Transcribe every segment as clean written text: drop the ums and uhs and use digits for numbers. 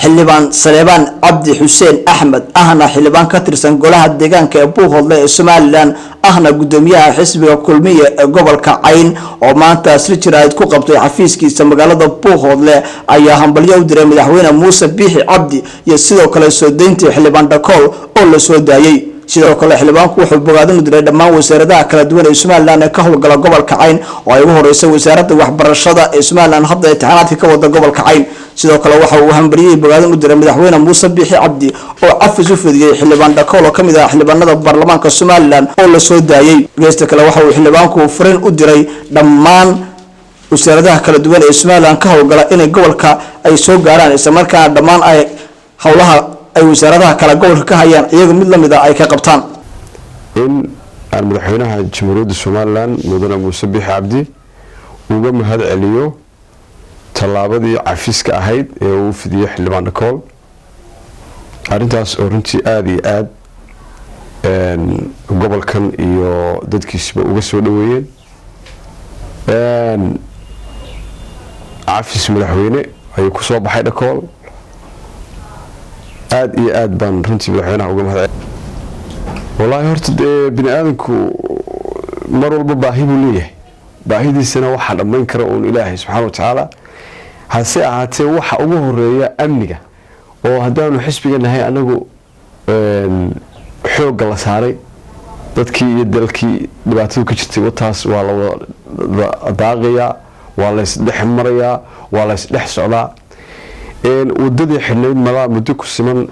xildhibaan Saleebaan Cabdi Xuseen Axmed ahna xildhibaan ka tirsan golaha deegaanka ee Buuhoodle ee Somaliland ahna gudoomiyaha xisbiga kulmiye ee gobolka Cayn oo maanta isla jiraad ku qabtay xafiiskiisa magaalada Buuhoodle ayaa hambalyo u diray madaxweyne Muuse Biixi Cabdi iyo sidoo kale soo deyntii xildhibaan Dhakool oo la soo daayay sidoo kale xildhibaanku wuxuu bogaadin u diray dhammaan wasaaradaha kala duwan ee Somaliland ee ka howlgala gobolka Cayn oo ay ugu horeysay wasaaradda waxbarashada ee Somaliland hadda imtixaanaadka ka wada gobolka Cayn sidoo kale waxa uu hambaliyay bogaadin u diray madaxweyne Muuse Biixi Cabdi oo cafis u fidiyay xildhibaan Dhakool oo kamid ah xildhibaanada baarlamaanka Somaliland oo la soo daayay geesta kale waxa uu xildhibaanku fariin u diray dhammaan wasaaradaha kala duwan ee Somaliland ka howlgala in gobolka ay soo gaaraan isla markaana dhammaan ay howlaha ay wasaaradaha kala gobolka ka hayaan iyaga mid lamid ah ay ka qabtaan in madaxweynaha jamhuuriyadda Somaliland mudane Muuse Biixi Cabdi uga mahad celiyo talaabadii cafiska ahayd ee uu fidiyay xildhibaan Dhakool arintaas oo runtii aad iyo aad gobolkan iyo dadkiisba uga soo dhaweeyeen cafis madaxweyne ay ku soo baxay Dhakool aad iyo aad baan runtii madaxweynaha uga mahad wallahi horta bini aadanku mar walba baahi buu leeyahay baahidiisana waxa dhameyn kara oo Ilaahay subxaanahu wa ta'ala hase ahaatee waxa ugu horeeya amniga oo hadaanu xisbiga nahay anagu xoog la saaray dadkii iyo dalkii dhibaatadu ka jirtay wataas waa la daaqaya waa la isdhex maraya waa la isdhex socdaa wadadii xidhnayd mala muddo ku siman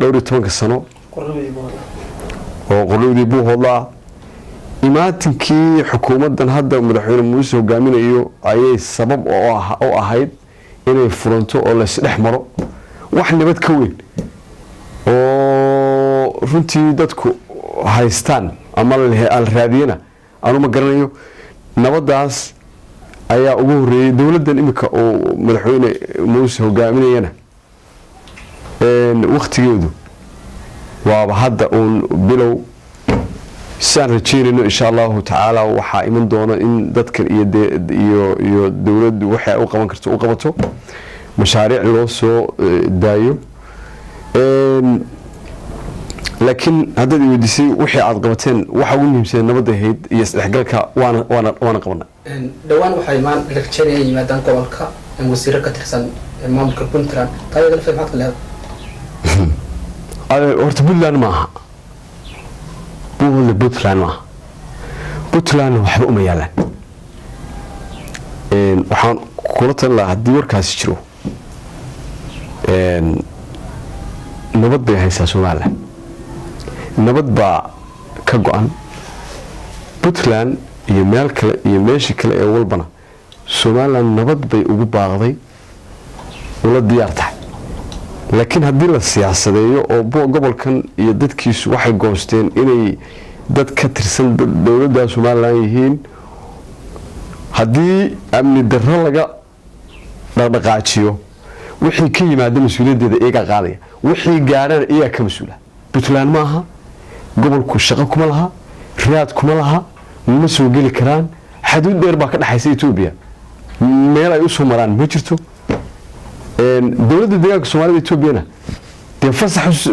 dhowr iyo 10 sano oo qolowdii Buuhoodle imaatinkii xukuumadan hadda madaxweyne Muuse hogaaminayo ayay sabab oo ahayd inay furanto oo la isdhex maro wax nabad ka weyn oo runtii dadku haystaan ama la raadiyana aanu ma garanayo nabadaas ayaa ugu horeeyay dawladdan imika oo madaxweyne Muuse hogaaminayana waqtigeedu waa hadda oo bilow saan rajeynayno insha Allah ta'ala waxa iman doona in dadkan iyo dawladdu waxa u qaban karto u qabato mashaariic loo soo daayo laakiin hadda weydiisay wixii aad qabateen waxa ugu muhiimsan nabadda ahayd iyo isdhexgalka waana qabana dhawaan waxa imaan lecture yimaadaan gobolka wasiiro ka tirsan maamulka Puntland taayada la fahmad leeyahay horta Puntland maaha Buuhoodle Puntland waxba uma yaalaan waxaan kula tan lahaa haddii warkaasi jiro nabad bay haysaa Somaliland nabad baa ka go'an Puntland iyo meel kale iyo meeshii kale ee walbana Somaliland nabad bay ugu baaqday wala diyaar tahay laakiin haddii la siyaasadeeyo oo gobolkan iyo dadkiisu waxay goosteen inay dad ka tirsan dawladda Somaliland yihiin haddii amni darro laga dhaqaajiyo wixii ka yimaada mas'uuliyaddeeda iyaga qaadaya wixii gaaraan iyaga ka mas'uula Puntland maaha gobolku shaqo kuma laha riyaad kuma laha ma soo geli karaan xaduud dheer baa ka dhaxaysa Itoobiya meel ay u soo maraan ma jirto dawladda deegaanka Soomaalida Itoobiyana fasax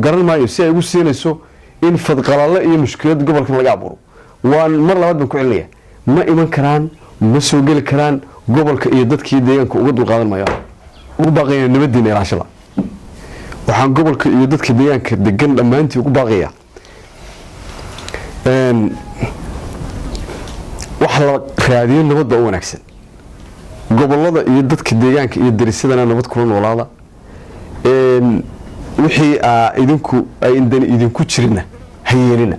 garan maayo si ay ugu siinayso in fadqalale iyo mushkilad gobolkan laga aburo waan mar labaad baan ku celinaya ma iman karaan ma soo geli karaan gobolka iyo dadkii deegaanka uga dul qaadan maayo ugu baaqayna nabadina ilaashada waxaan gobolka iyo dadka deegaanka degan dhamaantii ugu baaqaya wax la raadiyo nabadda oo wanaagsan gobolada iyo dadka deegaanka iyo darisadana nabad kula noolaada wixii idinku ay idinku jirina hayeelina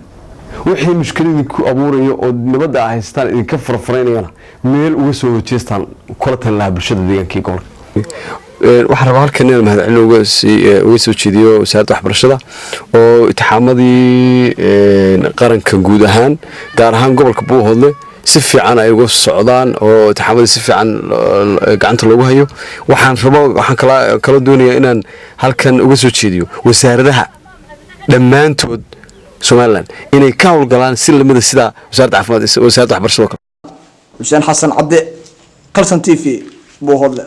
wixii mushkilad ku abuurayo oo nabadda haystaan idinka farfaraynayana meel uga soo hojeestaan kula tan la bulshada deegaanka gobolka waxa rabaa halkan inaan mahad celin uga soo jeediyo wasaaradda waxbarashada oo imtixaamadii qaranka guud ahaan gaar ahaan gobolka Buuhoodle si fiican ay uga socdaan oo imtixaamadii si fiican gacanta loogu hayo waxaan kala doonayaa inaan halkan uga soo jeediyo wasaaradaha dhammaantood Somaliland inay ka howlgalaan si lamida sida wasaaradda caafimaadka wasaaradda waxbarashada Xuseen Xasan Cabdi Kalsan TV Buuhoodle